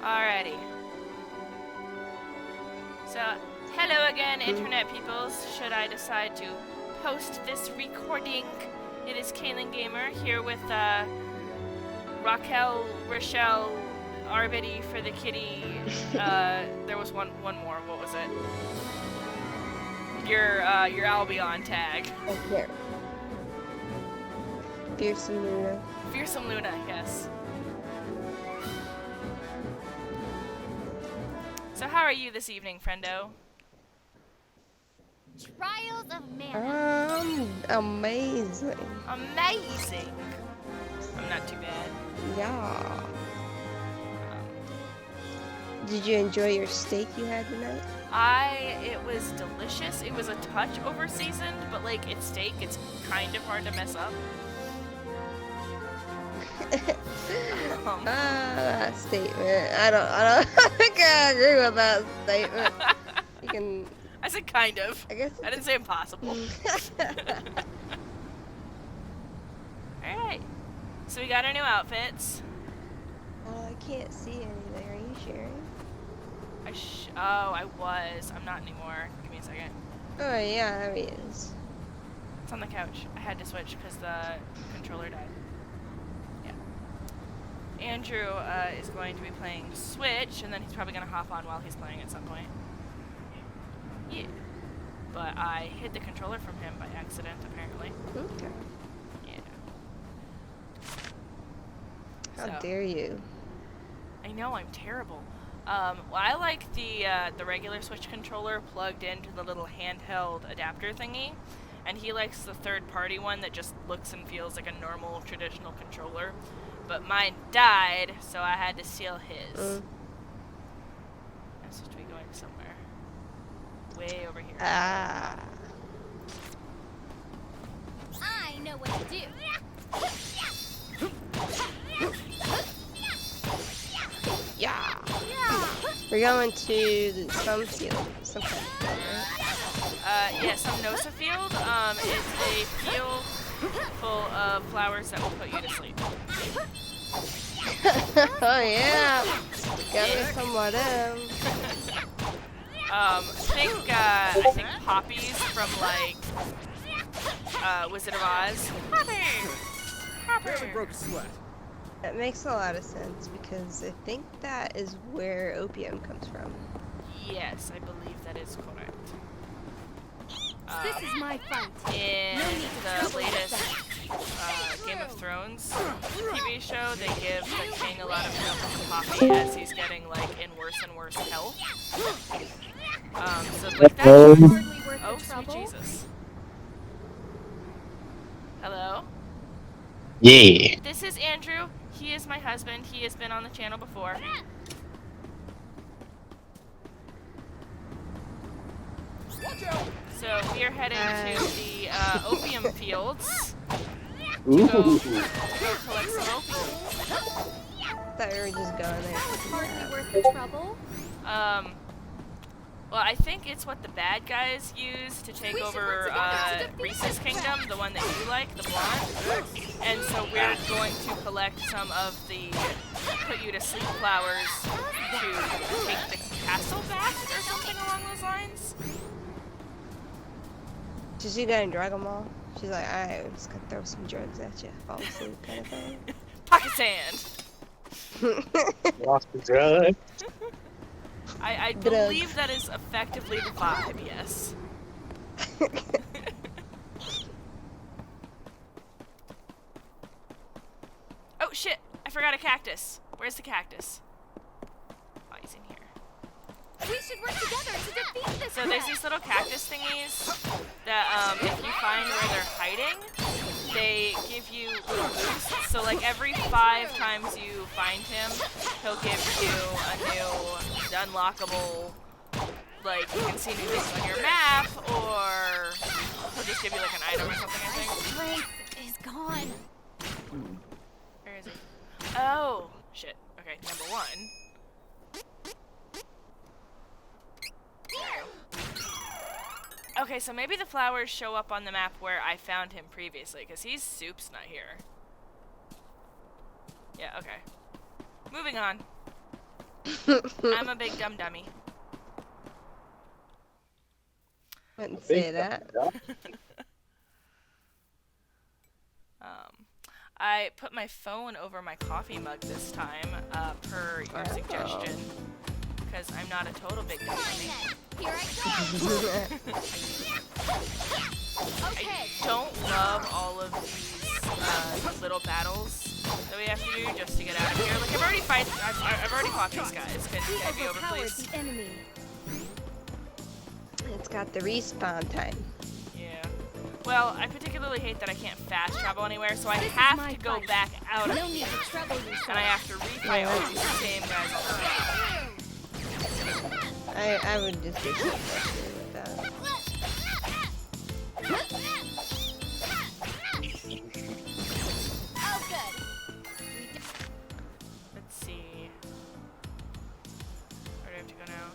Alrighty. So, hello again, internet peoples. Should I decide to post this recording, it is Caelyn Gamer here with Raquel, Rochelle, Arbity for the kitty. There was one more. What was it? Your Albion tag. Okay. Fearsome Luna. Fearsome Luna, yes. So how are you this evening, friendo? Trials of Mana. Amazing. Amazing! I'm not too bad. Yeah. Did you enjoy your steak you had tonight? It was delicious. It was a touch over seasoned, but like it's steak, it's kind of hard to mess up. That statement. I don't think I agree with that statement. You can. I said kind of. I guess. I didn't say impossible. Alright. So we got our new outfits. I can't see anything. Are you sharing? I was. I'm not anymore. Give me a second. Oh yeah, I mean it's. It's on the couch. I had to switch because the controller died. Yeah. Andrew is going to be playing Switch, and then he's probably going to hop on while he's playing at some point. Yeah. But I hid the controller from him by accident, apparently. Okay. Yeah. How dare you? I know, I'm terrible. Well, I like the regular Switch controller plugged into the little handheld adapter thingy, and he likes the third-party one that just looks and feels like a normal, traditional controller. But mine died, so I had to steal his. I'm supposed to be going somewhere. Way over here. Ah. I know what to do. Yeah. We're going to some field. Some kind of field, right? Yeah, some Nosa field. It's a field full of flowers that will put you to sleep. Oh yeah. Got me some of them. I think poppies from like Wizard of Oz. Barely broke a sweat. That makes a lot of sense because I think that is where opium comes from. Yes, I believe that is correct. This is my fight. In the latest Game of Thrones TV show, they give the king a lot of milk to Poppy as he's getting like in worse and worse health. So like that. Oh, sweet Jesus. Hello? Yeah. This is Andrew. He is my husband. He has been on the channel before. So we are heading to the opium fields to go collect some opium. Thought we were just going there. Hardly worth the trouble. Well, I think it's what the bad guys use to take over Riesz's kingdom, the one that you like, the blonde. And so we're going to collect some of the put you to sleep flowers to take the castle back or something along those lines. Did she go and drug them all? She's like, alright, we're just gonna throw some drugs at you. Fall asleep kind of thing. Pocket sand! Lost the drug. I believe that is effectively the vibe, yes. Oh shit! I forgot a cactus. Where's the cactus? Oh, he's in here. We should work together to defeat this. So there's these little cactus thingies that if you find where they're hiding, they give you little boosts. So like every 5 times you find him, he'll give you a new unlockable, like you can see new things on your map, or he'll just give you like an item or something, I think. Strength is gone. Where is he? Oh, shit. Okay, number 1. Okay, so maybe the flowers show up on the map where I found him previously, because Soup's not here. Yeah, okay. Moving on. I'm a big dumb dummy. Wouldn't say that. I put my phone over my coffee mug this time, per your suggestion, because I'm not a total big dumb dummy. Here I go. Okay. I don't love all of these little battles that we have to do just to get out of here. Like I've already fought these guys. Can I be over, Overpowered please? the enemy. It's got the respawn time. Yeah. Well, I particularly hate that I can't fast travel anywhere, so I This is have my to go fight. back out of No need here, to trouble yourself. and I have to refight all these same guys all the way. I would just get too frustrated with that. Oh, good. Let's see. Where do I have to go now?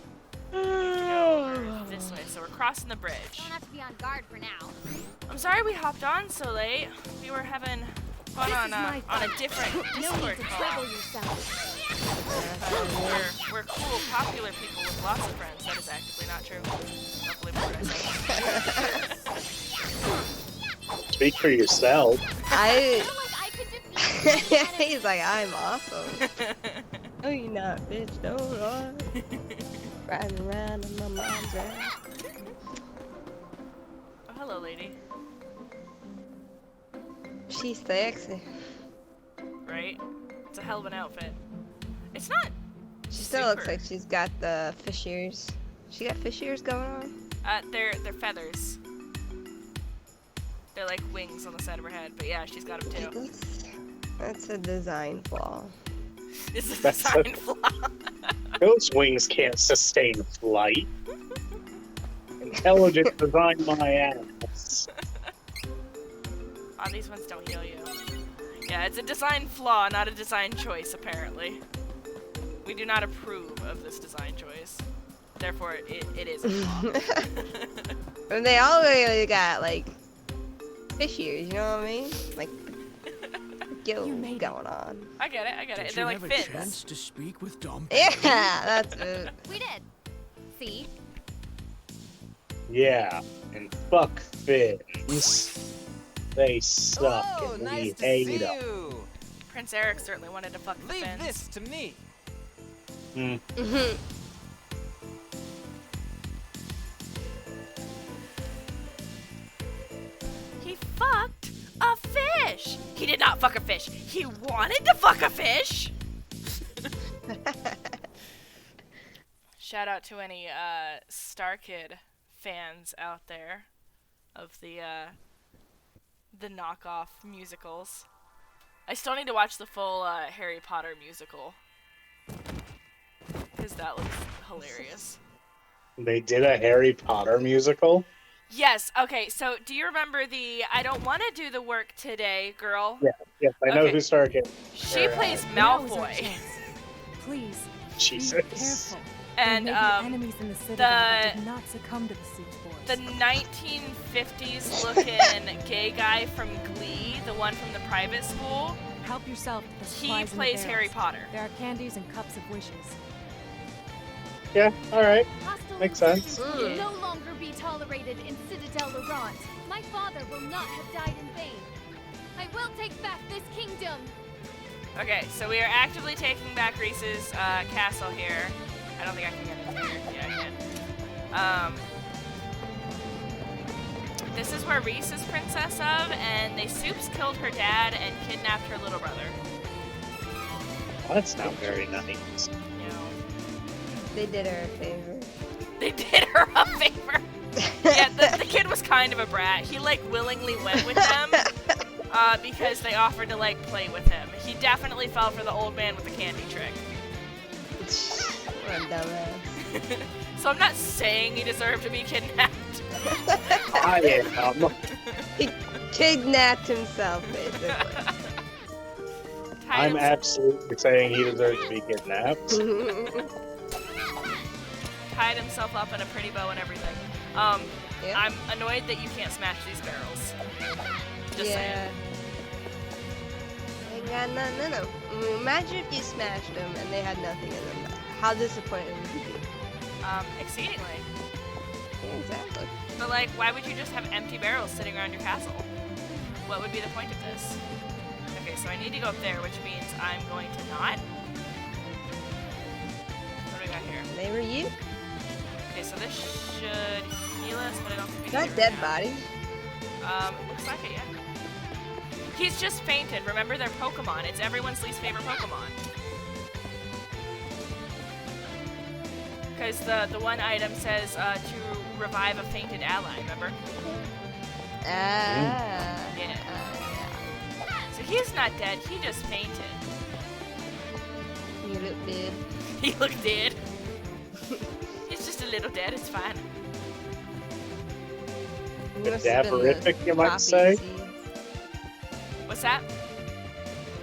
We have to go over this way, so we're crossing the bridge. Don't have to be on guard for now. I'm sorry we hopped on so late. We were having fun This on is my a fight. different No need Discord to call. trouble yourself. We're cool, popular people with lots of friends. That is actively not true. Don't believe what I say. Speak for yourself. I. I feel like I could defeat any enemy. He's like, I'm awesome. No, you're not, bitch. No, Lord. Riding around in my mom's ass. Oh, hello, lady. She's sexy. Right? It's a hell of an outfit. It's not. She still looks super- like she's got the fish ears. She got fish ears going on? They're feathers. They're like wings on the side of her head, but yeah, she's got them too. That's a design flaw. This is a That's design flaw. Those wings can't sustain flight. Intelligent design my ass. Oh, these ones don't heal you. Yeah, it's a design flaw, not a design choice, apparently. We do not approve of this design choice. Therefore, it is a flaw. And they all really got, like, fish ears, you know what I mean? Like, gills going on. I get it, I get it. Did They're you like have a fins. chance to speak with Dom? Yeah, that's it. We did. See? Yeah, and fuck fins. They suck Oh, and nice we to hate see them. you. Prince Eric certainly wanted to fuck the Leave fins. this to me. Mhm. He fucked a fish! He did not fuck a fish. He wanted to fuck a fish! Shout out to any Star Kid fans out there of the knockoff musicals. I still need to watch the full Harry Potter musical. Because that looks hilarious. They did a Harry Potter musical? Yes, okay, so do you remember the I don't want to do the work today girl? Yeah, yes, I know Okay. who started. She plays Now is our Malfoy. chance. Please, be Jesus. careful. And there may be enemies in the Citadel that did not succumb to the siege force. the 1950s looking gay guy from Glee, the one from the private school, Help yourself to the he supplies in the plays Harry barrels. Potter. There are candies and cups of wishes. Yeah, alright. Hostile Makes sense. insurgents will no longer be tolerated in Citadel Laurent. My father will not have died in vain. I will take back this kingdom. Okay, so we are actively taking back Riesz's castle here. I don't think I can get into here. Yeah, I can. This is where Riesz is princess of, and they soups killed her dad and kidnapped her little brother. Well, that's not very nice. You know, They did her a favor. they did her a favor. Yeah, the kid was kind of a brat. He like willingly went with them because they offered to like play with him. He definitely fell for the old man with the candy trick. What a dumbass. So I'm not saying he deserved to be kidnapped. I am. He kidnapped himself, basically. I'm absolutely saying he deserves to be kidnapped. Tied himself up in a pretty bow and everything. Yeah. I'm annoyed that you can't smash these barrels. Just saying. Hang got nothing in them. Imagine if you smashed them and they had nothing in them. How disappointed would you be? Exceedingly. Yeah, exactly. But like, why would you just have empty barrels sitting around your castle? What would be the point of this? Okay, so I need to go up there, which means I'm going to not. What do we got here? They were you. Okay, so this should heal us, but I don't think we Got need dead it body. now. Looks like it, yeah. He's just fainted. Remember, they're Pokemon. It's everyone's least favorite Pokemon. Because the one item says to revive a fainted ally, remember? Yeah. So he's not dead, he just fainted. You look dead. He looked dead. He's just a little dead, it's fine. Cadaverific, you might say. What's that?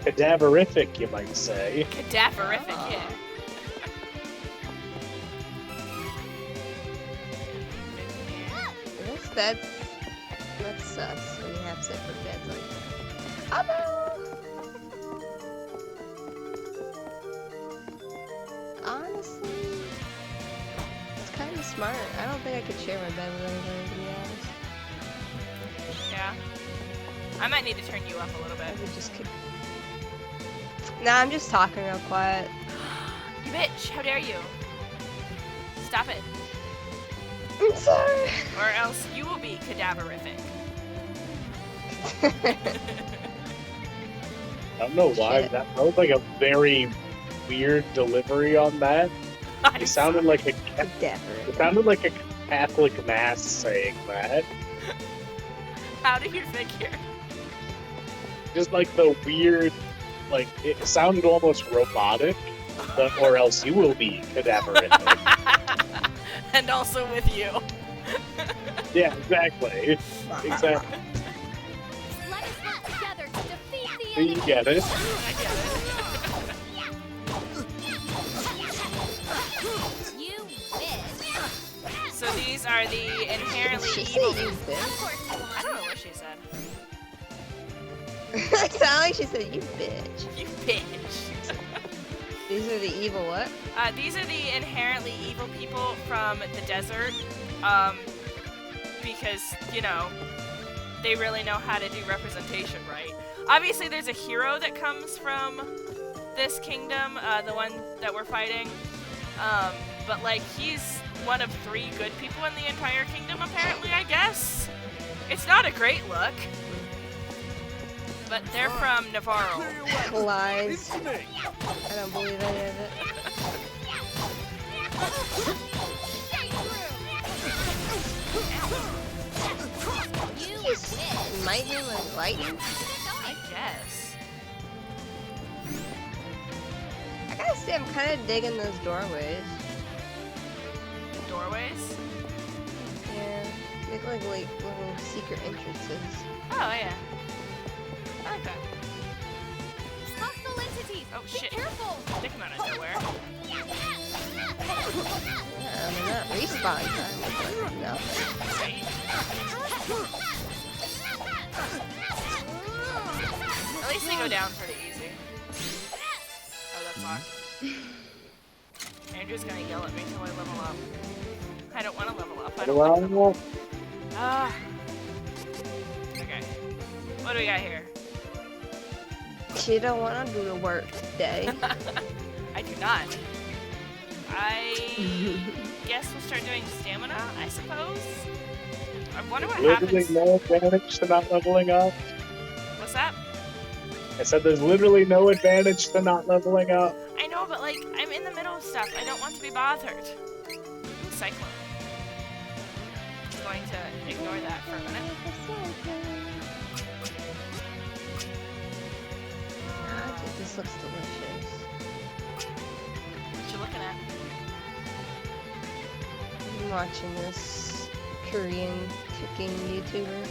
Cadaverific, you might say. Cadaverific, yeah. That's sus when you have separate beds like that. Honestly, it's kind of smart. I don't think I could share my bed with anybody, to be honest. Yeah. I might need to turn you up a little bit. I would just Nah, I'm just talking real quiet. You bitch, how dare you? Stop it. I'm sorry. Or else you will be cadaverific. I don't know why, Shit. that was like a very weird delivery on that. It sounded like a Catholic mass saying that. How do you figure? Just like the weird, like it sounded almost robotic. Or else you will be cadaverific. And also with you. Yeah, exactly. Exactly. Let us work together to defeat the You enemy. get it. I get You win. it. So these are the inherently She evil. said you Of bitch. course you I won. don't know what she said. It sounded like she said you bitch. You bitch. These are the evil what? These are the inherently evil people from the desert. Because, you know, they really know how to do representation right. Obviously, there's a hero that comes from this kingdom, the one that we're fighting. But, like, he's one of 3 good people in the entire kingdom, apparently, I guess. It's not a great look. But they're from Navarro. Lies. I don't believe any of it. You Just win. smite him with lightning. I guess. I gotta say, I'm kind of digging those doorways. Doorways? Yeah, they look like little secret entrances. Oh, yeah. I like that. Hostile entities. Oh, Be shit. careful. They come out of nowhere. Yeah, they're not respawn time. No. Right? At least they go down pretty easy. Oh, that's locked. Andrew's gonna yell at me until I level up. I don't want to level up. I don't want to level up. Ah. Okay. What do we got here? She don't want to do the work today. I do not. I guess we'll start doing stamina, I suppose? I wonder what Literally happens. no advantage to not leveling up. What's that? I said there's literally no advantage to not leveling up. I know, but like, I'm in the middle of stuff. I don't want to be bothered. Ooh, Cyclone. I'm going to ignore that for a minute. God, this looks delicious. What you looking at? I'm watching this Korean cooking YouTuber.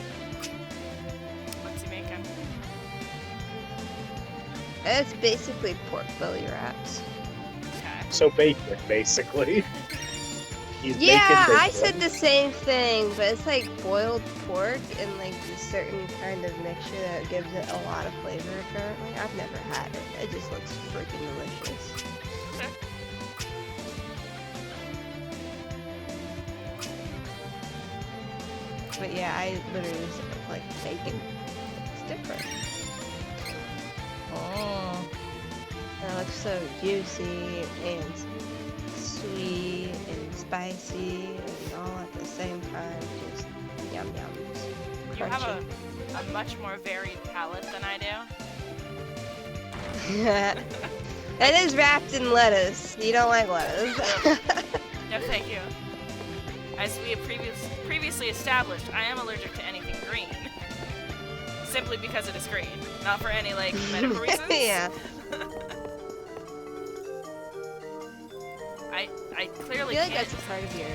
What's he making? It's basically pork belly wraps. Okay. So bacon, basically. He's Yeah, making I bacon. said the same thing, but it's like boiled pork and like a certain kind of mixture that gives it a lot of flavor apparently. I've never had it. It just looks freaking delicious. But yeah, I literally was like bacon. It's different. Oh. It looks so juicy and sweet and spicy and all at the same time. Just yum yums. You have a much more varied palate than I do. It is wrapped in lettuce. You don't like lettuce. No, thank you. As we have previously established, I am allergic to anything green. Simply because it is green. Not for any, like, medical reasons. Yeah. I I clearly feel like can't. that's a part of your...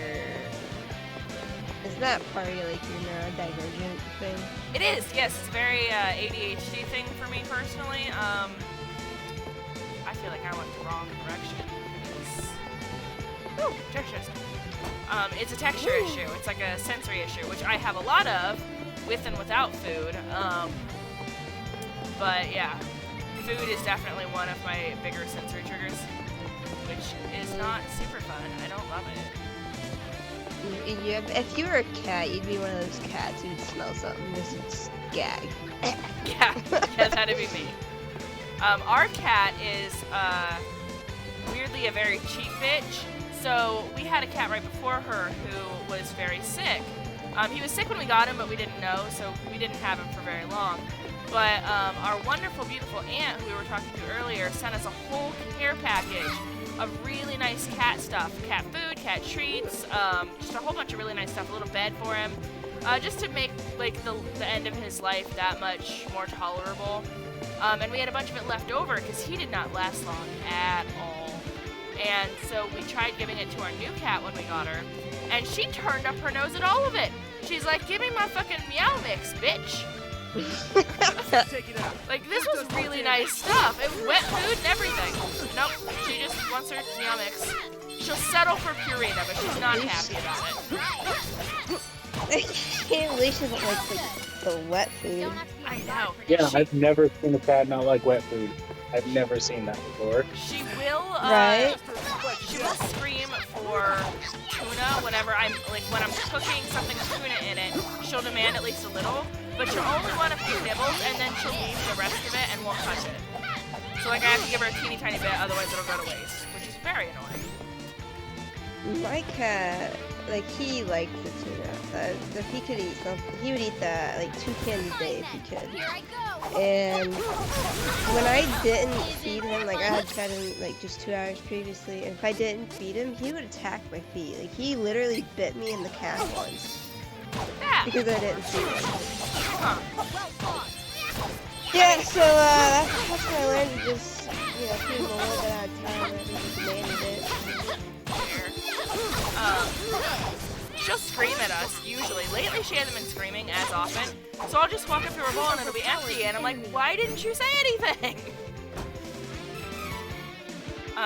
Isn't that part of like your neurodivergent thing? It is, yes. It's a very ADHD thing for me personally. I feel like I went the wrong direction. Ooh, delicious. It's a texture issue. It's like a sensory issue, which I have a lot of, with and without food. But yeah, food is definitely one of my bigger sensory triggers, which is not super fun. I don't love it. If you were a cat, you'd be one of those cats who'd smell something and just gag. Yeah, that'd be me. Our cat is weirdly a very cheap bitch. So we had a cat right before her who was very sick. He was sick when we got him, but we didn't know, so we didn't have him for very long. But our wonderful, beautiful aunt, who we were talking to earlier, sent us a whole care package of really nice cat stuff. Cat food, cat treats, just a whole bunch of really nice stuff, a little bed for him. Just to make like the end of his life that much more tolerable. And we had a bunch of it left over because he did not last long at all. And so we tried giving it to our new cat when we got her, and she turned up her nose at all of it. She's like, "Give me my fucking meow mix, bitch." Take it out. Like, this was really nice stuff. It was wet food and everything. Nope, she just wants her meow mix. She'll settle for Purina, but she's not happy about it. I can't believe she doesn't like the wet food. I know. Yeah, I've never seen a cat not like wet food. I've never seen that before. She will, Right? she will scream for tuna whenever I'm cooking something with tuna in it. She'll demand at least a little, but she'll only want a few nibbles, and then she'll leave the rest of it and won't touch it. So, like, I have to give her a teeny tiny bit, otherwise it'll go to waste, which is very annoying. My cat, like, he liked the tuna. If he could eat something, he would eat that, like, 2 cans a day if he could. Here I go. And when I didn't feed him, like, I had fed him, like, just 2 hours previously, and if I didn't feed him, he would attack my feet. Like, he literally bit me in the calf once. Yeah. Because I didn't feed him. Huh. Yeah, so, that's when I learned to just, you know, feed him a little bit at a time, and just demanded it. She'll scream at us, usually. Lately, she hasn't been screaming as often, so I'll just walk up to her bowl and it'll be empty, and I'm like, why didn't you say anything?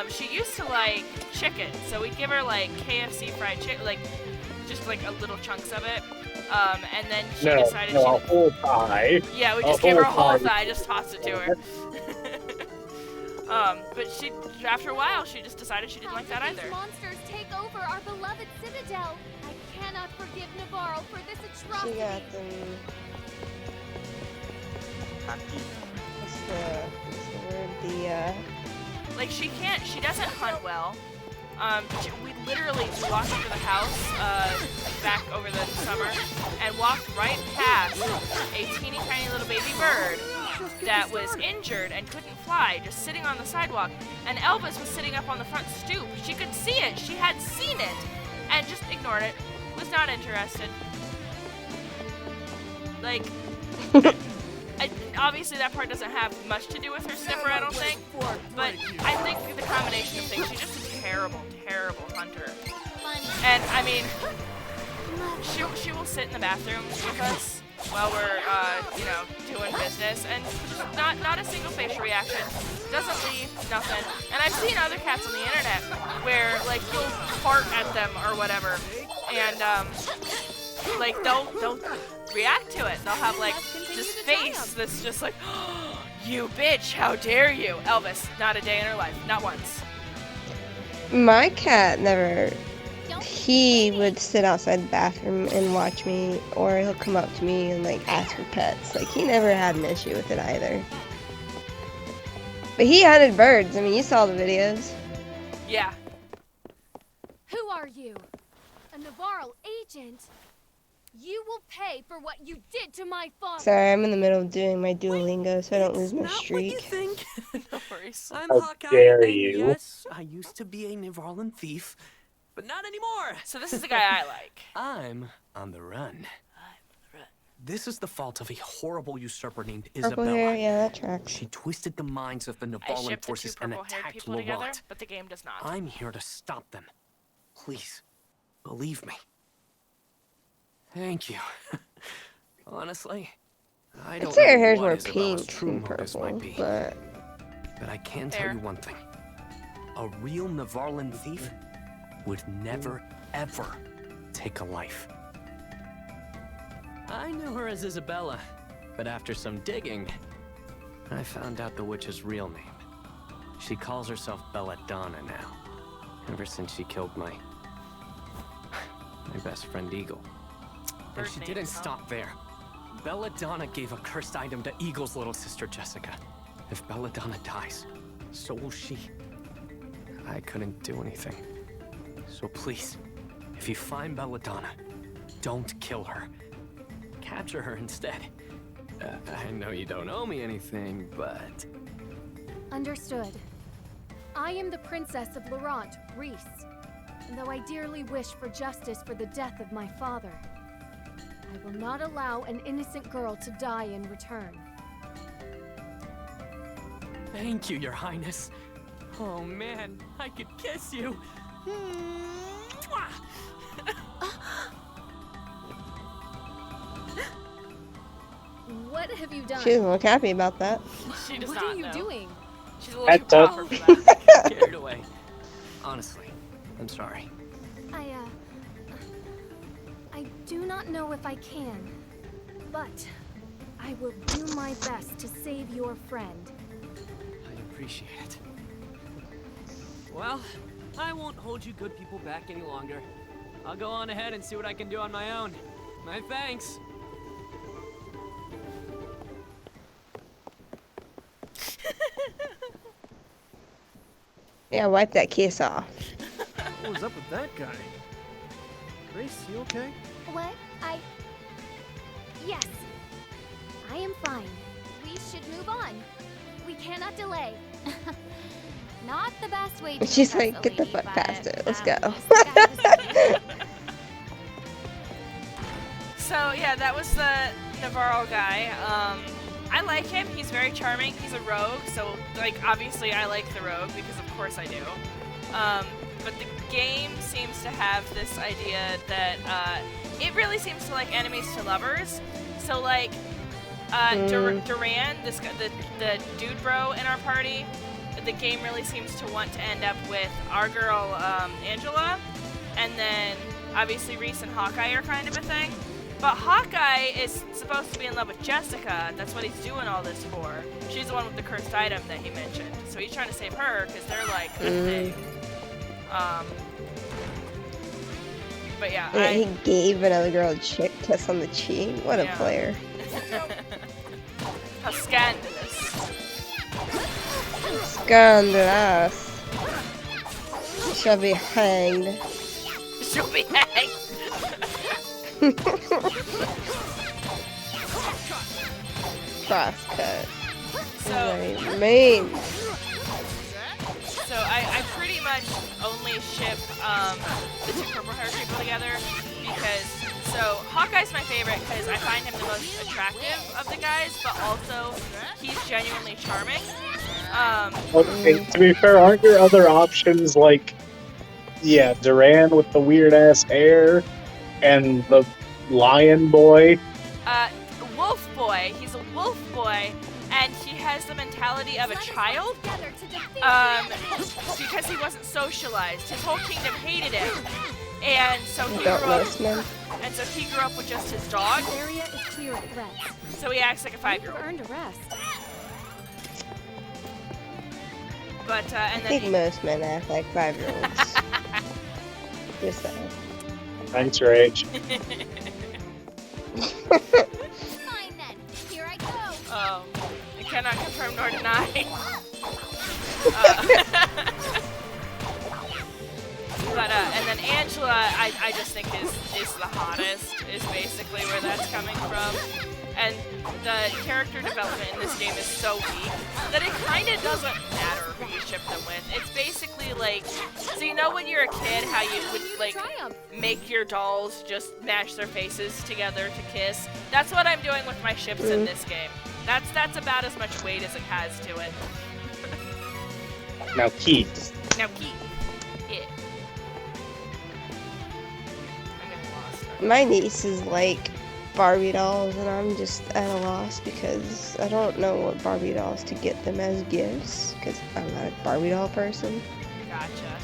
She used to like chicken, so we'd give her like KFC fried chicken, like just like a little chunks of it, and then she decided a whole thigh. Yeah, we A just gave her a whole whole thigh. thigh, just tossed it to her. But she, after a while, she just decided she didn't like that How either. did these monsters take over our beloved Citadel? I cannot forgive Navarro for this She atrocity. got them... What's the word? Like, she doesn't hunt well. We literally walked into the house back over the summer and walked right past a teeny tiny little baby bird that was injured and couldn't fly, just sitting on the sidewalk. And Elvis was sitting up on the front stoop. She could see it. She had seen it and just ignored it. Was not interested. Like, obviously that part doesn't have much to do with her sniffer, I don't think. But I think the combination of things, she's just a terrible, terrible hunter. And I mean, she will sit in the bathroom with us while we're, you know, doing business, and not a single facial reaction. doesn't leave, nothing. And I've seen other cats on the internet where, like, you'll fart at them or whatever, and, like, they'll react to it. They'll have, like, this face that's just like, oh, you bitch, how dare you? Elvis, not a day in her life, not once. My cat never. He would sit outside the bathroom and watch me, or he'll come up to me and like ask for pets. Like he never had an issue with it either. But he hunted birds. I mean, you saw the videos. Yeah. Who are you? A Navarro agent? You will pay for what you did to my father. Sorry, I'm in the middle of doing my Duolingo, so I don't lose my Not what streak. you think. No worries. I'm How Hawkeye, dare and you. yes, I used to be a Navarran thief, but not anymore. So this is the guy I like. I'm on the run. This is the fault of a horrible usurper named Purple Isabella. hair, yeah, that tracks. She twisted the minds of the I Navarran ship the two forces and purple-haired attacked people together, Laurent. but the game does not. I'm here to stop them. Please, believe me. Thank you. Honestly, I I'd don't say her know hair's what more Isabella's pink true than motives purple, might be, but but I can Fair. tell you one thing. A real Navarran thief would never, ever take a life. I knew her as Isabella, but after some digging, I found out the witch's real name. She calls herself Belladonna now, ever since she killed my best friend Eagle. And Bird she names, didn't huh? stop there. Belladonna gave a cursed item to Eagle's little sister Jessica. If Belladonna dies, so will she. I couldn't do anything. So please, if you find Belladonna, don't kill her. Capture her instead. I know you don't owe me anything, but... Understood. I am the princess of Laurent, Riesz. And though I dearly wish for justice for the death of my father, I will not allow an innocent girl to die in return. Thank you, Your Highness. Oh man, I could kiss you. Mwah! What have you done? she doesn't look happy about that. She does What not are you know. doing? She's a little too That's proper for that. Carried away. Honestly, I'm sorry. I do not know if I can, but I will do my best to save your friend. I appreciate it. Well, I won't hold you good people back any longer. I'll go on ahead and see what I can do on my own. My thanks. Yeah, wipe that kiss off. What was up with that guy? Grace, you okay? What? Yes. I am fine. We should move on. We cannot delay. Not the best way to She's impress like, a get the lady, fuck but, past it. Let's go. this guy was- So yeah, that was the Navarro guy. I like him. He's very charming. He's a rogue, so like obviously I like the rogue because of course I do. But the game seems to have this idea that it really seems to like enemies to lovers. So like Duran, this guy, the dude bro in our party, the game really seems to want to end up with our girl Angela, and then obviously Riesz and Hawkeye are kind of a thing. But Hawkeye is supposed to be in love with Jessica. That's what he's doing all this for. She's the one with the cursed item that he mentioned. So he's trying to save her because they're like a thing. But yeah, Yeah, he gave another girl a chick kiss on the cheek. What a Yeah. player. How scandalous. Scandalous. She shall be hanged. She'll be hanged. Crosscut. So, Very mean. so I pretty much only ship the two purple hair people together because so Hawkeye's my favorite because I find him the most attractive of the guys, but also he's genuinely charming. Okay, to be fair, aren't your other options like, yeah, Duran with the weird ass hair and the lion boy? Wolf boy. He's a wolf boy, and he has the mentality of a child, because he wasn't socialized. His whole kingdom hated him, and so he grew up. And so he grew up with just his dog. This area is clear of threats. So he acts like a 5-year-old. Earned a rest. But I and then think most men act like 5-year-olds. Just saying. Thanks, Rage. Fine then. Here I go. I cannot confirm nor deny. But and then Angela, I just think is the hottest. Is basically where that's coming from. And the character development in this game is so weak that it kind of doesn't matter who you ship them with. It's basically like, so you know when you're a kid how you would like make your dolls just mash their faces together to kiss? That's what I'm doing with my ships in this game. That's about as much weight as it has to it. Now, Keith. Now Keith. Yeah. I'm getting lost. My niece is like Barbie dolls, and I'm just at a loss because I don't know what Barbie dolls to get them as gifts because I'm not a Barbie doll person. Gotcha.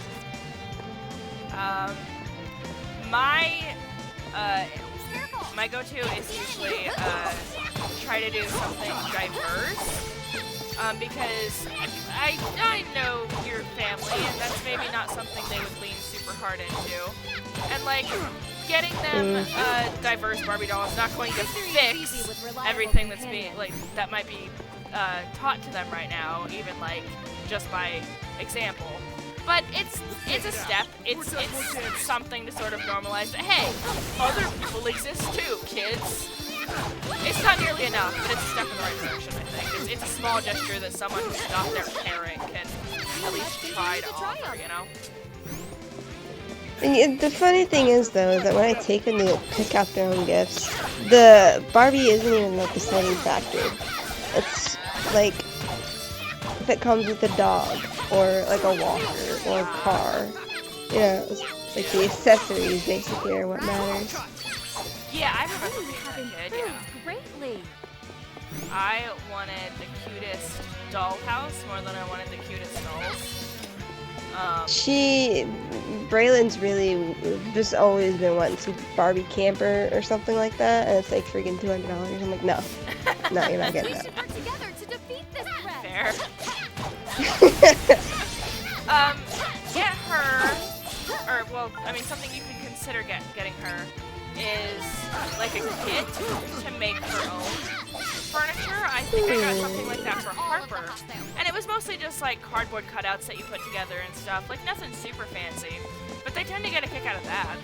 My go-to is usually try to do something diverse. Because I know your family, and that's maybe not something they would lean super hard into. And like, getting them diverse Barbie doll is not going to fix everything that's being, like, that might be taught to them right now, even like, just by example. But it's a step, it's something to sort of normalize that, hey, other people exist too, kids. It's not nearly enough, but it's a step in the right direction, I think. It's a small gesture that someone who's not their parent can at least try to offer, you know? And the funny thing is, though, that when I take them to pick out their own gifts, the Barbie isn't even like the deciding factor. It's like if it comes with a dog, or like a walker, or a car. You know, it's like the accessories basically are what matters. Yeah, I remember being that kid, yeah. Greatly. I wanted the cutest dollhouse more than I wanted the cutest dolls. Braylon's really just always been wanting some Barbie camper or something like that, and it's like freaking $200. I'm like, no, you're not getting that. Work together to defeat this threat. Fair. Get her, or well, I mean, something you can consider getting her is like a kit to make her own furniture. I think I got something like that for Harper, and it was mostly just like cardboard cutouts that you put together and stuff, like nothing super fancy, but they tend to get a kick out of that.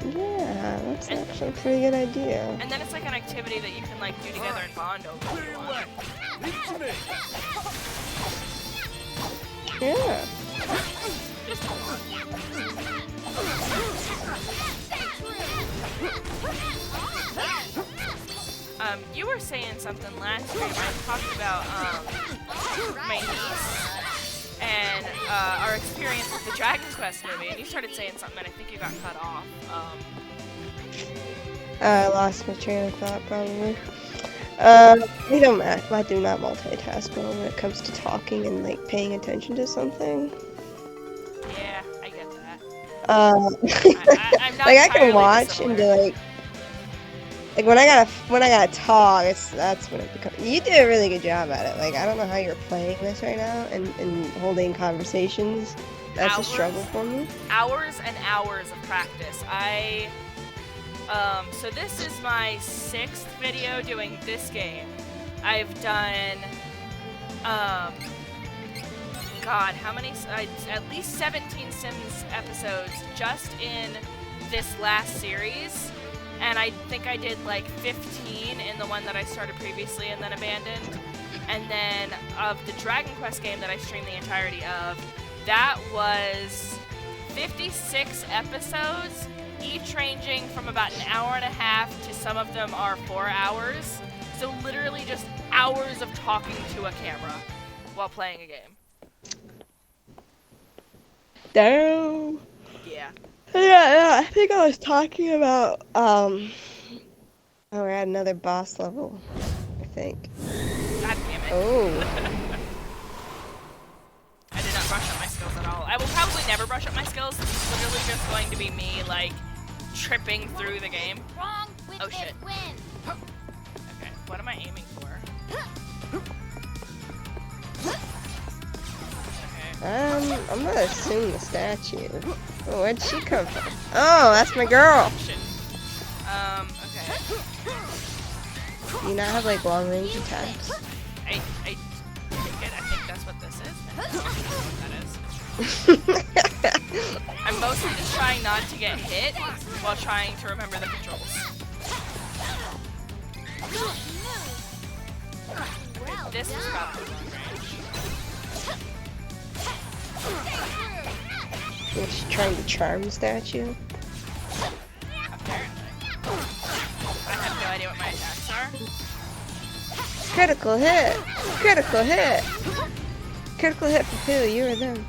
Yeah, that's actually a pretty good idea. And then it's like an activity that you can like do together and bond over. If you want. Yeah. You were saying something last stream. I talked about my niece and our experience with the Dragon Quest movie, and you started saying something, and I think you got cut off. I lost my train of thought, probably. I do not multitask well when it comes to talking and like paying attention to something. Yeah, I get that. I'm not like I can entirely watch dissimilar. and be like when I gotta talk, that's when it becomes. You did a really good job at it. Like I don't know how you're playing this right now and holding conversations. That's a struggle for me. Hours and hours of practice. So this is my 6th video doing this game. I've done, God, how many? At least 17 Sims episodes just in this last series. And I think I did like 15 in the one that I started previously and then abandoned. And then of the Dragon Quest game that I streamed the entirety of, that was 56 episodes, each ranging from about an hour and a half to some of them are 4 hours. So literally just hours of talking to a camera while playing a game. Damn. Yeah. Yeah, I think I was talking about, we're at another boss level, I think. Oh. I did not brush up my skills at all. I will probably never brush up my skills. It's literally just going to be me, like, tripping through the game. Wrong with Oh, shit. win. Okay, what am I aiming for? Okay. I'm gonna assume the statue. Oh, where'd she come from? Oh, that's my girl. Shit. Okay. Do you not have like long range attacks? I take it. I think that's what this is. I don't know what that is. I'm mostly just trying not to get hit while trying to remember the controls. This is probably long range. Is she trying to charm the statue? Apparently. I have no idea what my attacks are. Critical hit! Critical hit! Critical hit for who? You or them?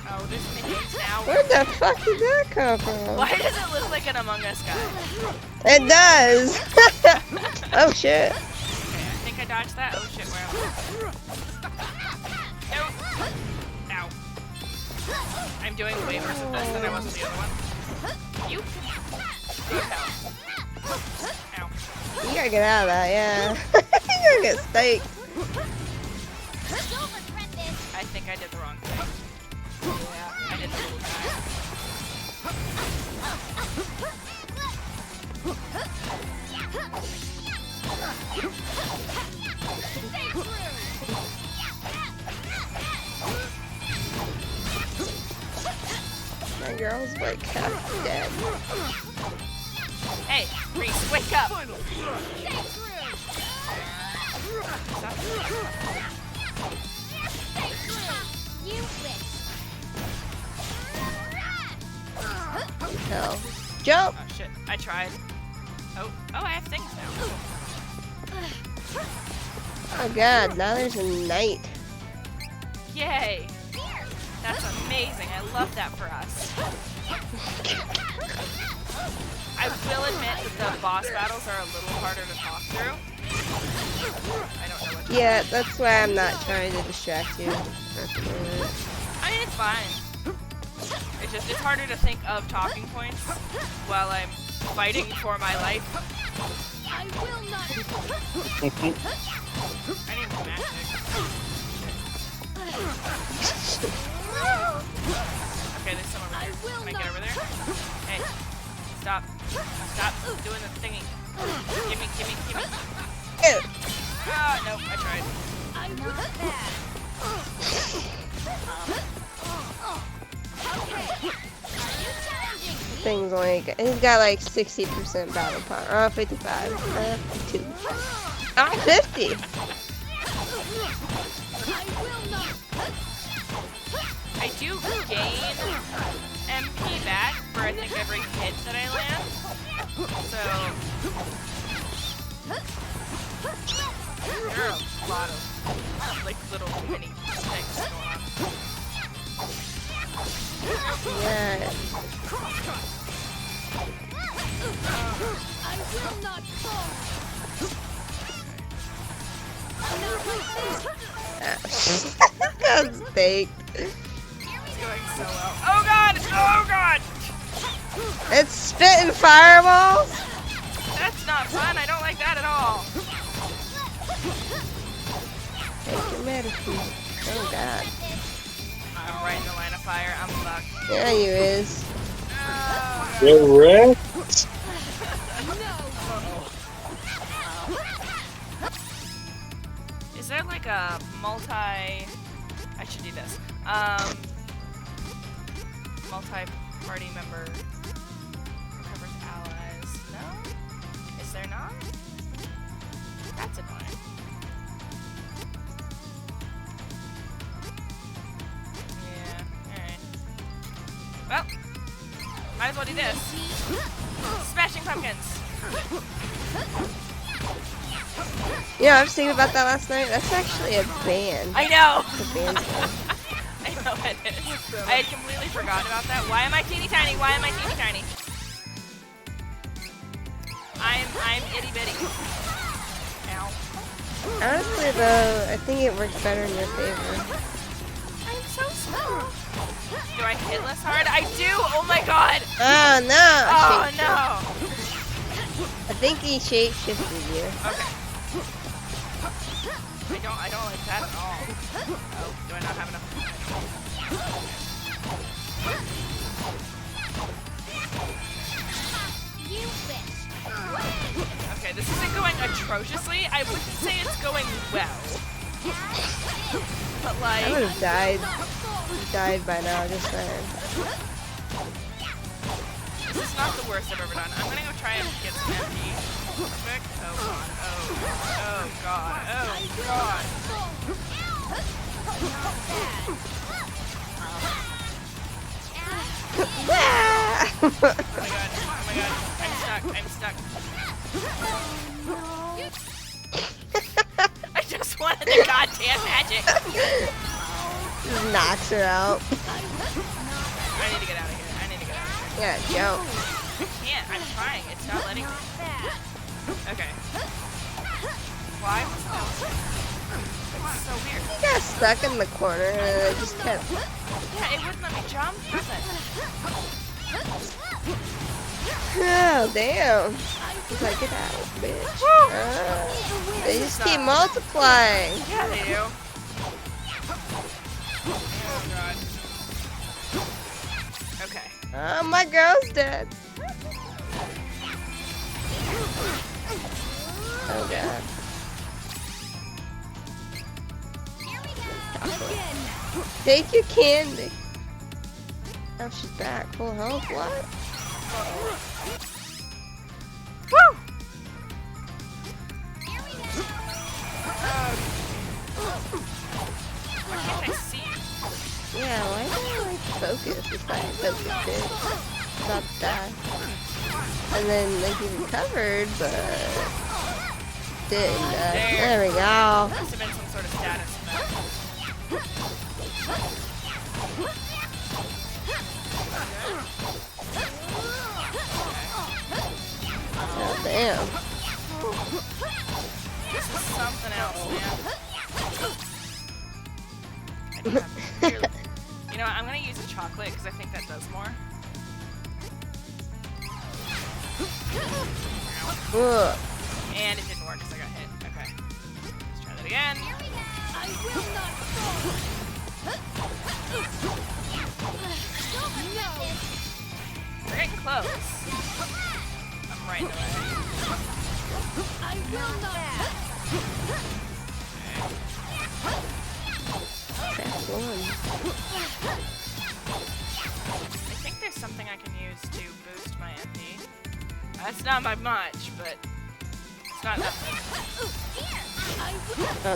Oh, there's minions now. Where the fuck did that come from? Why does it look like an Among Us guy? It does! Oh shit. Okay, I think I dodged that. Oh shit, where am I? Nope. Ow. I'm doing way worse with this than I was with the other one. You? Ow. You gotta get out of that, yeah. You gotta get staked. I think I did the wrong thing. Yeah, I did the little guy. My girl's like half dead. Hey, Riesz, wake up! You wish. Hell. Jump! Oh shit, I tried. Oh, I have things now. Oh god, now there's a knight. Yay! That's amazing. I love that for us. I will admit that the boss battles are a little harder to talk through. I don't know what to Yeah, that's why I'm not trying to distract you. I mean, it's fine. It's harder to think of talking points while I'm fighting for my life. I will not. I need more magic. Okay, there's someone over there. Can I get over there? Hey, stop. Stop doing the thingy. Gimme. Ew. Ah, nope, I tried. I will Thing's like, he's got like 60% battle power. Oh, 55. 52. Oh, 50! I do gain MP back for I think every hit that I land. So there are a lot of like little mini things going on. Yeah. I will not fall. That's baked. It's going so well. Oh god! Oh god! It's spitting fireballs? That's not fun. I don't like that at all. Take your medicine. Oh god. I'm right in the line of fire. I'm fucked. Yeah, you is. Oh, You're wrecked. is there like a multi... I should do this. Multi-party member recovers allies. No? Is there not? That's annoying. Yeah, alright. Well, might as well do this. Smashing pumpkins! Yeah, I was thinking about that last night. That's actually a band. I know! It's a band. I know it is. I had completely forgotten about that. Why am I teeny tiny? Why am I teeny tiny? I'm itty bitty. Ow. Honestly, though, I think it works better in your favor. I'm so small. Do I hit less hard? I do! Oh my god! Oh no! Oh Shapeshift. no! I think he shapeshifted you. Okay. I don't like that at all. Oh, do I not have enough? You wish. Okay, this isn't going atrociously. I wouldn't say it's going well. But I like, would have died. Died by now, just saying. this is not the worst I've ever done. I'm gonna go try and get some MP. Perfect. Oh god. Oh god. Oh god. Oh my god. Oh my god. I'm stuck. I just wanted the goddamn magic. Just knocks her out. I need to get out of here. Yeah, jump. I can't. I'm trying. It's not letting me. Okay. Why was that? It's so weird. He got stuck in the corner and I just kept. Yeah, it wouldn't let me jump. Nothing. Oh, damn. He's like, get out, bitch. They just keep multiplying. Yeah, they do. Oh god. Okay. Oh, my girl's dead. Oh, God. Take your candy. Oh, she's back. Full health. What? Woo! Why can't I see? Yeah, why do I like focus? It's like focus it. About that. And then like he recovered, but didn't. There we go. Must have been some sort of status effect. Oh, damn. This is something else, man. I do have really- You know what? I'm gonna use a chocolate because I think that does more. Ugh. And it didn't work because I got hit. Okay. Let's try that again. I will not fall. We're getting close. I'm right in the way. I will not. Track one. I think there's something I can use to boost my MP. That's not by much, but it's not nothing.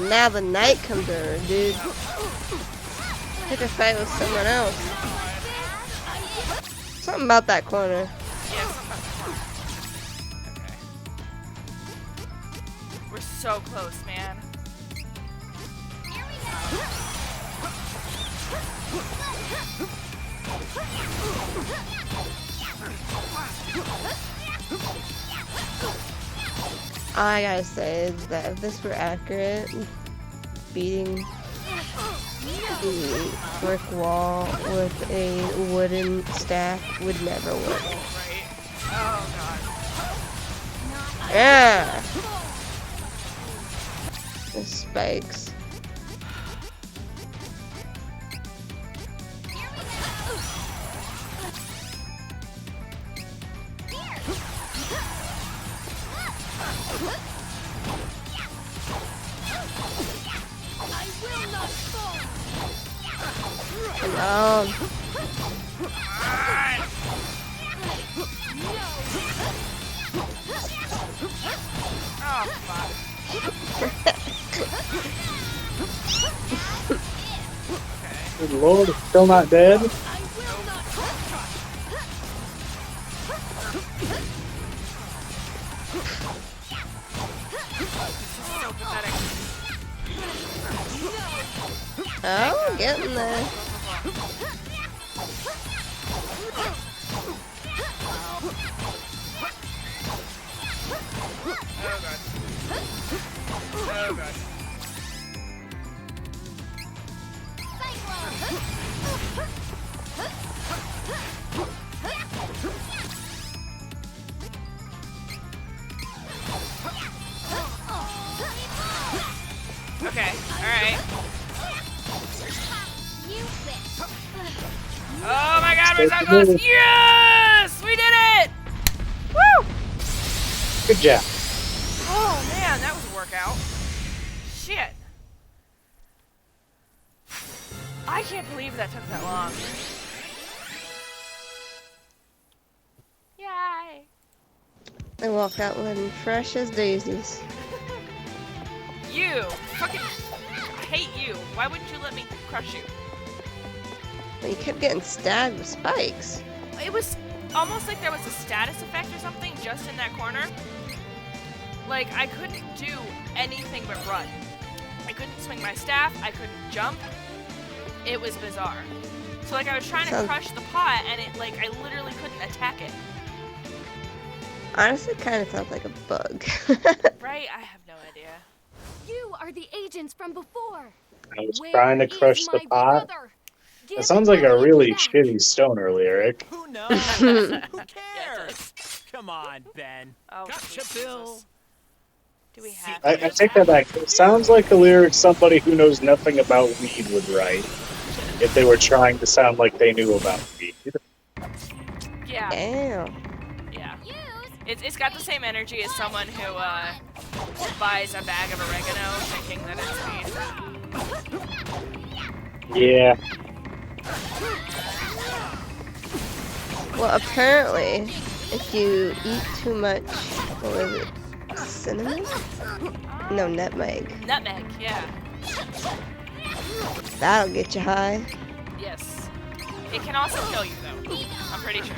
Now the night comes over, dude. Pick a fight with someone else. Something about that corner. Yeah, something about the corner. Okay. We're so close, man. All I gotta say is that if this were accurate, beating the brick wall with a wooden staff would never work. Right? Oh god. Yeah! The spikes. Come on. Oh fuck. Good lord, it's still not dead? So pathetic. Oh, getting there. Oh god. Oh Okay, alright. Oh my god, we're so close! Yes! We did it! Woo! Good job. Oh man, that was a workout. Shit. I can't believe that took that long. Yay! I walk out looking fresh as daisies. You! Fucking... I hate you. Why wouldn't you let me crush you? But you kept getting stabbed with spikes. It was almost like there was a status effect or something just in that corner. Like, I couldn't do anything but run. I couldn't swing my staff, I couldn't jump. It was bizarre. So, like, I was trying to crush the pot, and it, like, I literally couldn't attack it. Honestly, kind of sounds like a bug. Right? I have no idea. You are the agents from before. I was Where trying to is crush the my pot. brother? Give That sounds like a Caelyn really back. shitty stoner lyric. Who knows? Who Yeah, cares? Come on, Ben. Oh, Gotcha, Jesus. Bill. Do we have I take that back. It sounds like a lyric somebody who knows nothing about weed would write if they were trying to sound like they knew about weed. Yeah. Damn. Yeah. It's got the same energy as someone who buys a bag of oregano thinking that it's weed. Yeah. Well, apparently, if you eat too much, what was it? Cinnamon? No, nutmeg. Nutmeg, yeah. That'll get you high. Yes. It can also kill you, though. I'm pretty sure.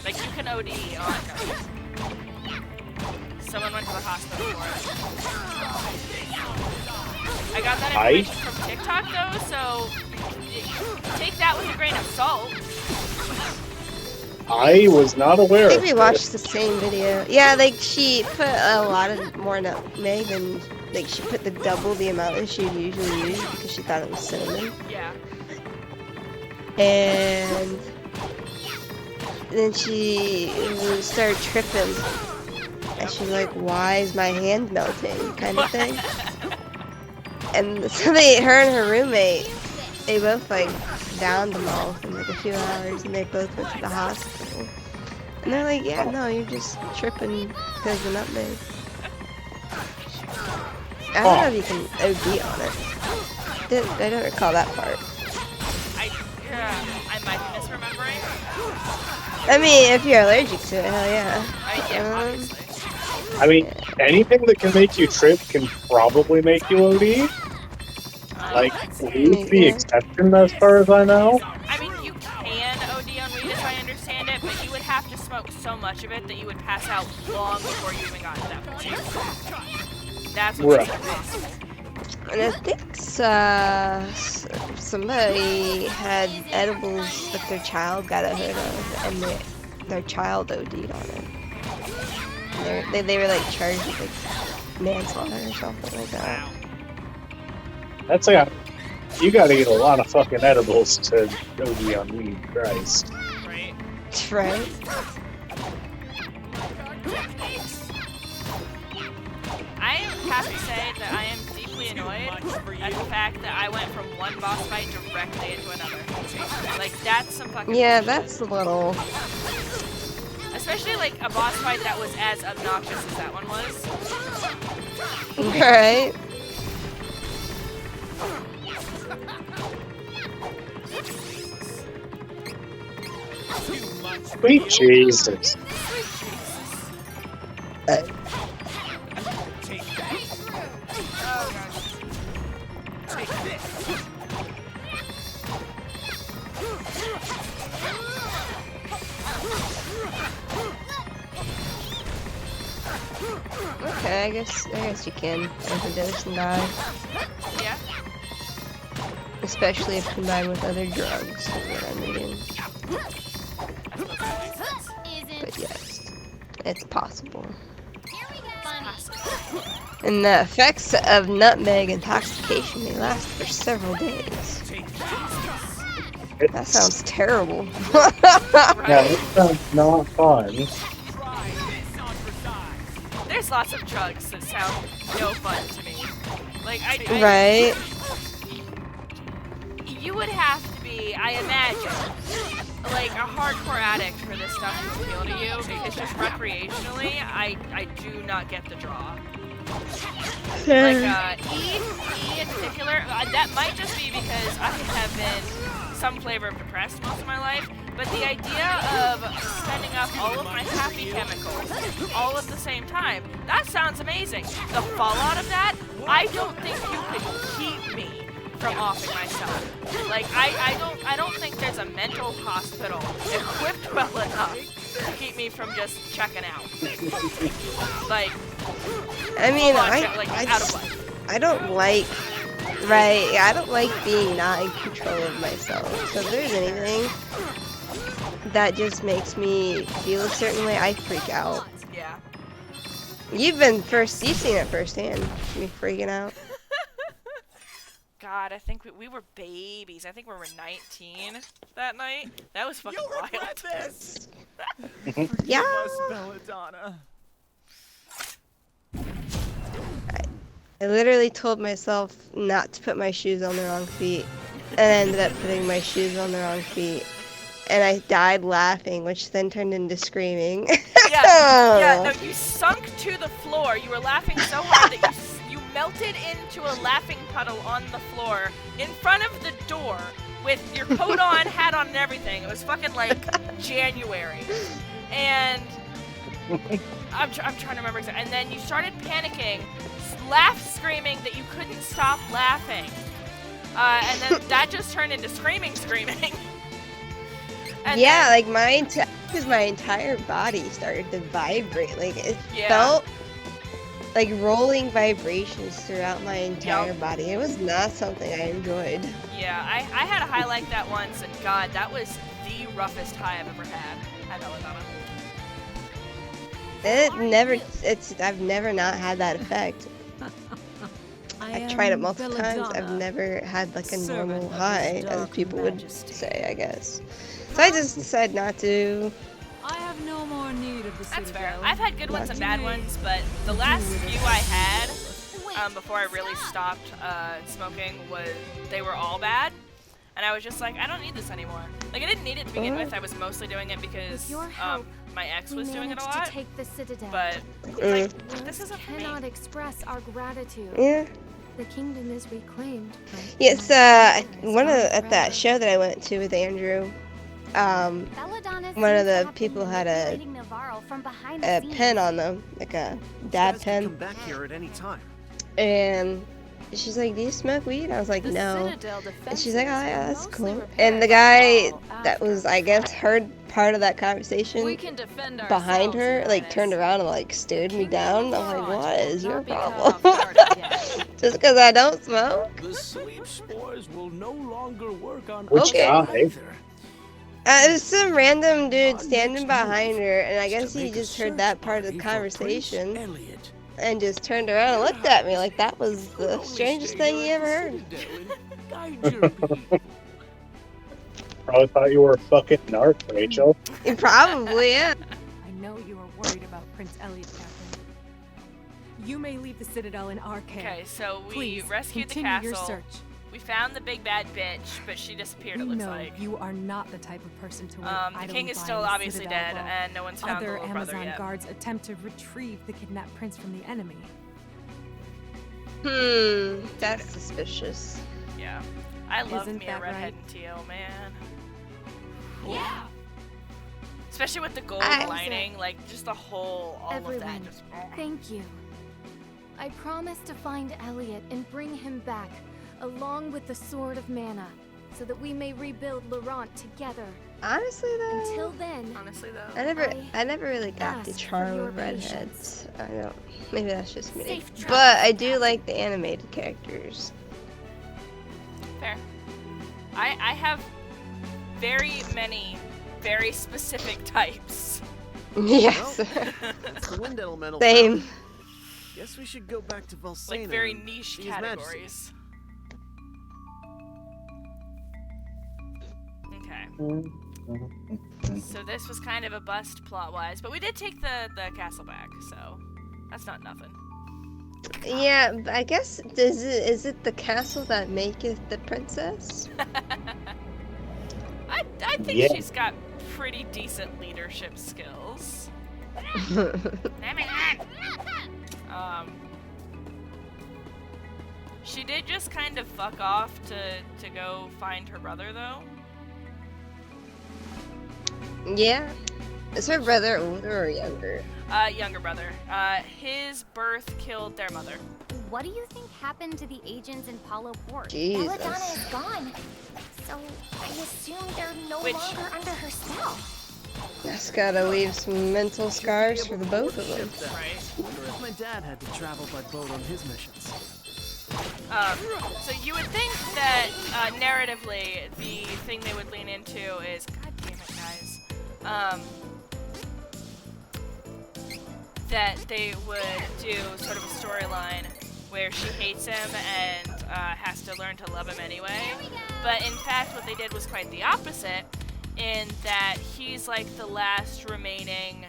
Like, you can OD on it. Someone went to the hospital for it. I got that information from TikTok, though, so take that with a grain of salt. I was not aware I of think we this. watched the same video. Yeah, like she put a lot of more nutmeg than, like she put the double the amount that she would usually use because she thought it was cinnamon. Yeah. And then she started tripping. And she's like, why is my hand melting? Kind of thing. And so her and her roommate, they both like downed them all in like a few hours, and they both went to the hospital. And they're like, yeah, no, you're just tripping because of nutmeg. I don't know if you can OD on it. I don't recall that part. I might be misremembering. I mean, if you're allergic to it, hell yeah. Yeah, obviously. I mean, anything that can make you trip can probably make you OD. Like, weed's the exception as far as I know. I mean, you can OD on weed as I understand it, but you would have to smoke so much of it that you would pass out long before you even got to that point. That's what makes it possible. And I think somebody had edibles that their child got a hold of, and their child OD'd on it. And they were like charged with like manslaughter or something like that. That's like you gotta eat a lot of fucking edibles to OD on weed, Christ. Right. Right? I have to say that I am deeply annoyed at the fact that I went from one boss fight directly into another. Like, that's some fucking Yeah, bullshit. that's a little. Especially, like, a boss fight that was as obnoxious as that one was. Right? Sweet Jesus. Okay, I guess you can overdose and die. Yeah. Especially if combined with other drugs, is what I'm reading. But yes, it's possible. Here we go. And the effects of nutmeg intoxication may last for several days. That sounds terrible. Yeah, that sounds not fun. There's lots of drugs that sound no fun to me. Like, Right? You would have to be, I imagine, like a hardcore addict for this stuff to appeal to you, because just recreationally, I do not get the draw. Like, E in particular, that might just be because I have been some flavor of depressed most of my life, but the idea of sending up all of my happy chemicals all at the same time, that sounds amazing. The fallout of that, I don't think you could keep me from offing myself. Like, I don't think there's a mental hospital equipped well enough to keep me from just checking out. Like, I mean, out of life. I don't like, right, I don't like being not in control of myself. So if there's anything that just makes me feel a certain way, I freak out. Yeah. You've seen it firsthand, me freaking out. God, I think we were babies. I think we were 19 that night. That was fucking wild. This. Yeah. Belladonna. I literally told myself not to put my shoes on the wrong feet, and I ended up putting my shoes on the wrong feet. And I died laughing, which then turned into screaming. Yeah, no, you sunk to the floor. You were laughing so hard that you melted into a laughing puddle on the floor in front of the door with your coat on, hat on, and everything. It was fucking like January. And I'm trying to remember exactly. And then you started panicking, screaming that you couldn't stop laughing. And then that just turned into screaming. And yeah, like because my entire body started to vibrate. Like it felt like rolling vibrations throughout my entire body. It was not something I enjoyed. Yeah, I had a high like that once, and God, that was the roughest high I've ever had at Belladonna. I've never not had that effect. I've tried it multiple times. I've never had like a normal high, as people would say, I guess. So I just decided not to. I have no more need of the That's Citadel. fair. I've had good ones and bad ones, but the last few I had, before I really stopped smoking, they were all bad. And I was just like, I don't need this anymore. Like, I didn't need it to begin with. I was mostly doing it because my ex was doing it a lot. To take the Citadel. But like, this isn't we for me. cannot express our gratitude. Yeah. The kingdom is reclaimed. Right? Yes, at that show that I went to with Andrew, one of the people had a pen on them, like a dab pen. Come back here at any time. And she's like, "Do you smoke weed?" I was like, "No." And she's like, "Oh yeah, that's cool." And the guy that was, I guess, heard part of that conversation behind her, like, turned around and like stared me down. I'm like, "What is your problem?" Just because I don't smoke? The sleep spores will no longer work on Which guy? It was some random dude standing behind her, and I guess he just heard that part of the conversation and just turned around and looked at me like that was the strangest thing he ever heard. Probably thought you were a fucking narc, Rachel. Probably, yeah. I know you are worried about Prince Elliot, Captain. You may leave the Citadel in our care. Okay, so we Please, rescued the continue castle. your search. We found the big bad bitch, but she disappeared, it looks like. You are not the type of person to wait The king is still obviously dead, and no one's found the Other little brother Amazon yet. guards attempt to retrieve the kidnapped prince from the enemy. That's suspicious. Yeah. I love Isn't me a that redhead right? and teal, man. Yeah. Especially with the gold I- lining, like just the whole, all of that. Everyone, Just, thank you. I promise to find Elliot and bring him back, along with the Sword of Mana, so that we may rebuild Laurent together. Honestly, though, Until then, honestly though. I never really got the ask for charm your of redheads. patience. I don't. Maybe that's just me. Safe But travels, I do like the animated characters. Fair. I have very many, very specific types. Yes. It's the wind elemental. Same. Guess we should go back to Volsena. Like very and niche see His Majesty. categories. Okay. So this was kind of a bust plot-wise, but we did take the castle back, so that's not nothing. Yeah, but I guess is it the castle that maketh the princess? I think Yeah. she's got pretty decent leadership skills. She did just kind of fuck off to go find her brother, though. Yeah. Is her brother older or younger? Younger brother. His birth killed their mother. What do you think happened to the agents in Palo Port? Jesus. Belladonna is gone. So I assume they're no longer under her spell. That's gotta leave some mental scars for the both of them. Right. Wonder if my dad had to travel by boat on his missions. So you would think that narratively, the thing they would lean into is, God damn it, guys, that they would do sort of a storyline where she hates him and has to learn to love him anyway. But in fact, what they did was quite the opposite, in that he's like the last remaining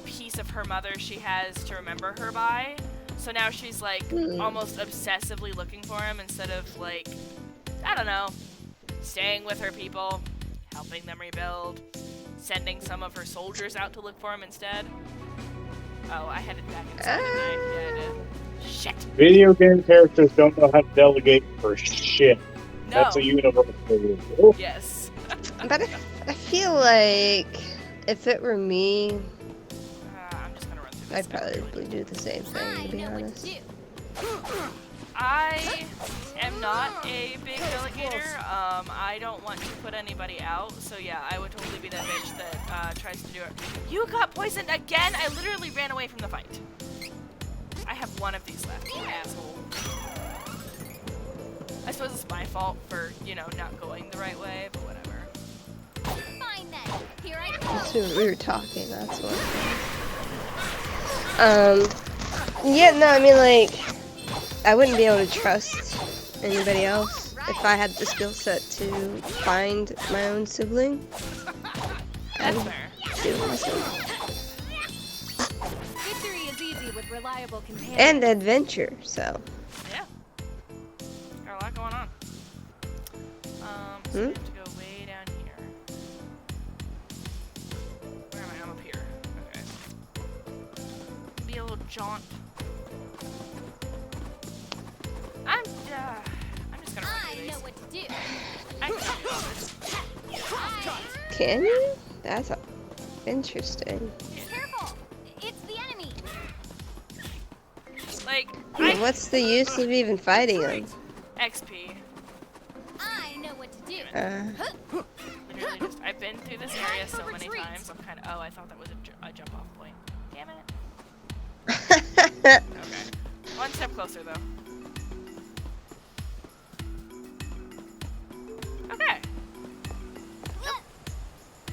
piece of her mother she has to remember her by. So now she's like almost obsessively looking for him instead of like, I don't know, staying with her people, helping them rebuild, sending some of her soldiers out to look for him instead. Oh, I had it back inside, didn't I? Yeah, I did. Shit! Video game characters don't know how to delegate for shit. No. That's a universal rule. Yes. But I feel like if it were me, I'm just gonna run through this I'd now really probably do the same thing, to be honest. I am not a big delegator. I don't want to put anybody out, so yeah, I would totally be that bitch that tries to do it. You got poisoned again? I literally ran away from the fight. I have one of these left, you asshole. I suppose it's my fault for, you know, not going the right way, but whatever. Fine then. Here I go. As soon as we were talking, that's what. Yeah, no, I mean, like, I wouldn't be able to trust anybody else if I had the skill set to find my own sibling. That's fair. Do it myself. Victory is easy with reliable companions. And adventure, so. Yeah. Got a lot going on. So we have to go way down here. Where am I? I'm up here. Okay. Be a little jaunt. I'm just gonna run through I these. know what to do. I can do this. Can you? That's interesting. Careful! It's the enemy. Like, What's the use of even fighting them? XP. I know what to do. Literally just, I've been through this area so many times, I'm kind of, oh, I thought that was a jump off point. Damn it. Okay. One step closer, though. Okay.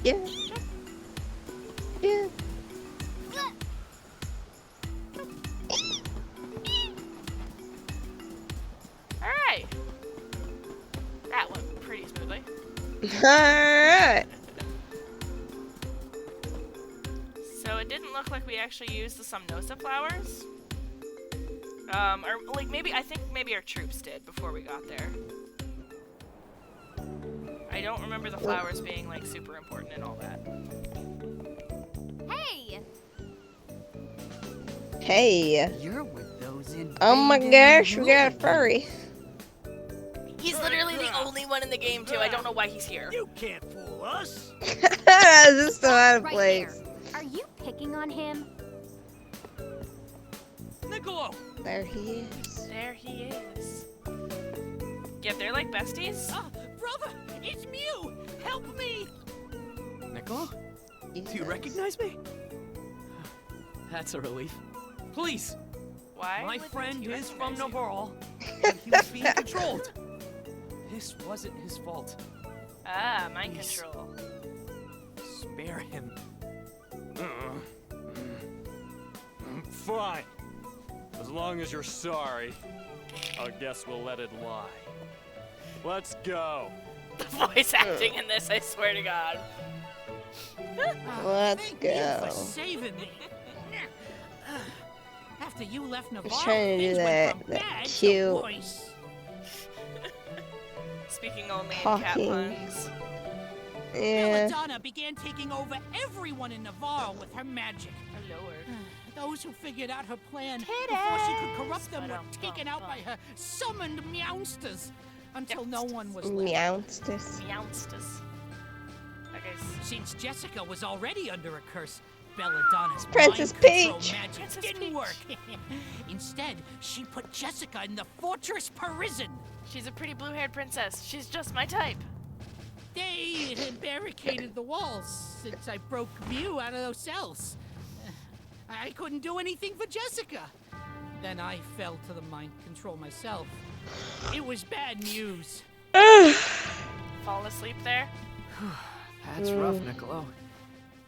Yeah. Yeah. Alright. That went pretty smoothly. Alright. So it didn't look like we actually used the Somnosa flowers. Or like maybe, I think maybe our troops did before we got there. I don't remember the flowers being like super important and all that. Hey! Hey. You're with those in. Oh my gosh, we got a furry. He's literally the only one in the game too. I don't know why he's here. You can't fool us. Is this still out of Right place? there. Are you picking on him? Niccolo! There he is. There he is. Yeah, they're like besties. Brother, it's Mew! Help me! Niccolo? Do you Jesus. recognize me? That's a relief. Please! Why? My would friend he is from recognize you? Navarre, and he was being controlled. This wasn't his fault. Ah, mind Please. control. Spare him. Fine. As long as you're sorry, I guess we'll let it lie. Let's go. The voice acting in this, I swear to God. Let's Thank you go. for saving me. After you left I was Navarre, trying to do things went from that bad to cute worse. Speaking only in cat talking. puns. Yeah. Belladonna began taking over everyone in Navarre with her magic. Oh, Lord. Those who figured out her plan before she could corrupt them were taken out by her summoned meowsters until no one was left. Meowsters. Meowsters. Okay. Since Jessica was already under a curse, Belladonna's Princess mind control Peach. magic Princess didn't Peach. work. Instead, she put Jessica in the fortress prison. She's a pretty blue-haired princess. She's just my type. They had barricaded the walls since I broke Mew out of those cells. I couldn't do anything for Jessica. Then I fell to the mind control myself. It was bad news. Fall asleep there? That's rough, Niccolo.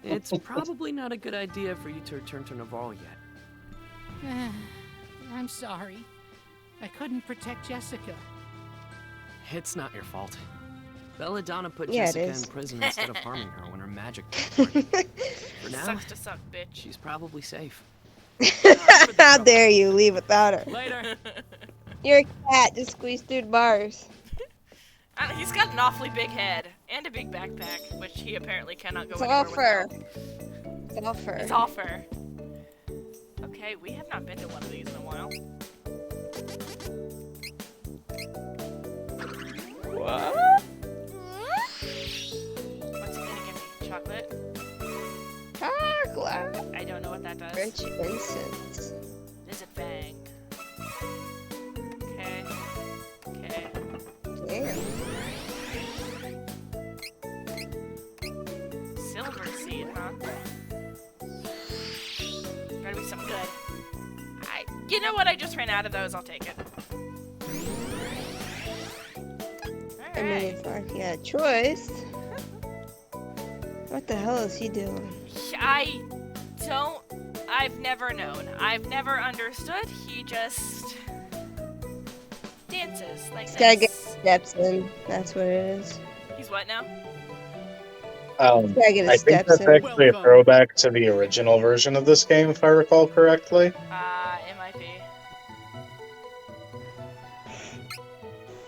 It's probably not a good idea for you to return to Navarre yet. I'm sorry. I couldn't protect Jessica. It's not your fault. Belladonna put Yeah, it Jessica is. in prison instead of harming her when her magic didn't work. For now, Sucks to suck, bitch. she's probably safe. How dare you leave without her? Later. You're a cat, just squeeze through the bars. He's got an awfully big head and a big backpack, which he apparently cannot go It's anywhere all fur. without. It's all fur. It's all fur. Okay, we have not been to one of these in a while. What? What's it gonna give me? Chocolate? Chocolate. I don't know what that does. Rich incense. Is it bang? Okay. Okay. Damn. Silver seed, huh? Gotta be something good. You know what? I just ran out of those. I'll take it. I mean, if I had a choice. What the hell is he doing? I've never known. I've never understood. He just dances like He's this. gotta get steps in. That's what it is. He's what now? Gotta get I his think steps that's in. actually a throwback to the original version of this game, if I recall correctly. It might be.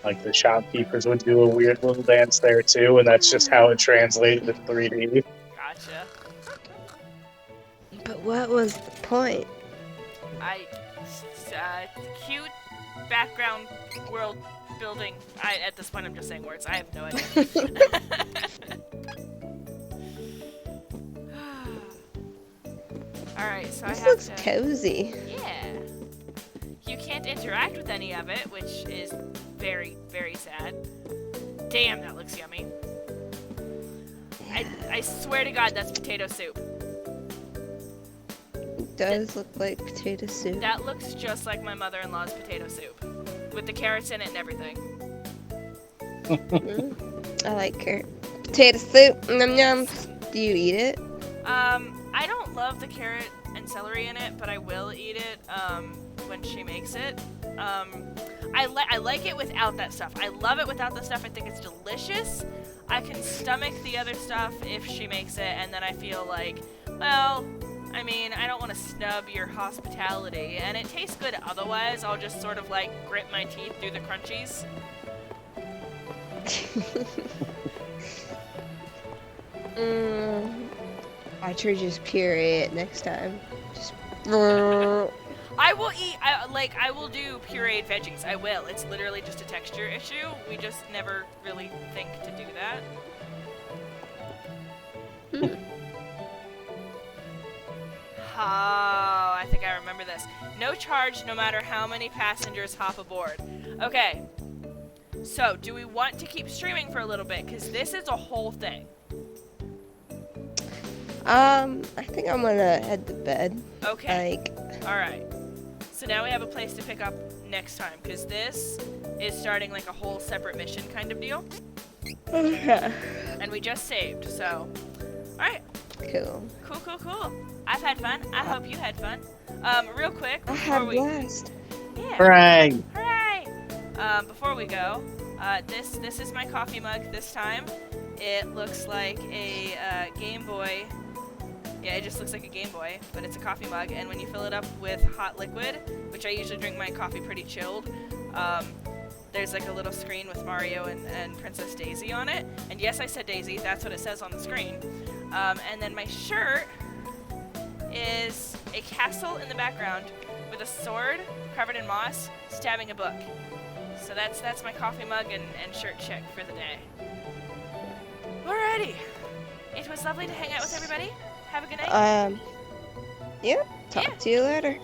Like, the shopkeepers would do a weird little dance there, too, and that's just how it translated to 3D. Gotcha. But what was the point? Cute background world building. At this point, I'm just saying words. I have no idea. Alright, so This I have looks to... cozy. Yeah. You can't interact with any of it, which is very, very sad. Damn, that looks yummy. I swear to God, that's potato soup. It does look like potato soup. That looks just like my mother-in-law's potato soup. With the carrots in it and everything. I like carrot. Potato soup. Num nums. Do you eat it? I don't love the carrot and celery in it, but I will eat it, when she makes it. I like it without that stuff. I love it without the stuff. I think it's delicious. I can stomach the other stuff if she makes it, and then I feel like, well, I mean, I don't want to snub your hospitality, and it tastes good otherwise. I'll just sort of like grit my teeth through the crunchies. Watch her just puree it next time. Just. I will eat, I will do pureed veggies. I will. It's literally just a texture issue. We just never really think to do that. Oh, I think I remember this. No charge no matter how many passengers hop aboard. Okay. So, do we want to keep streaming for a little bit? Because this is a whole thing. I think I'm gonna head to bed. Okay. Like. Alright. So now we have a place to pick up next time. Because this is starting like a whole separate mission kind of deal. And we just saved, so. Alright. Cool. Cool. I've had fun. I hope you had fun. Real quick I before had a we blast. yeah. Hooray! Hooray! Before we go, this is my coffee mug this time. It looks like a Game Boy. Yeah, it just looks like a Game Boy, but it's a coffee mug. And when you fill it up with hot liquid, which I usually drink my coffee pretty chilled, there's like a little screen with Mario and Princess Daisy on it. And yes, I said Daisy. That's what it says on the screen. And then my shirt is a castle in the background with a sword covered in moss stabbing a book. So that's my coffee mug and shirt check for the day. Alrighty. It was lovely to hang out with everybody. Have a good night. Yeah. Talk to you later.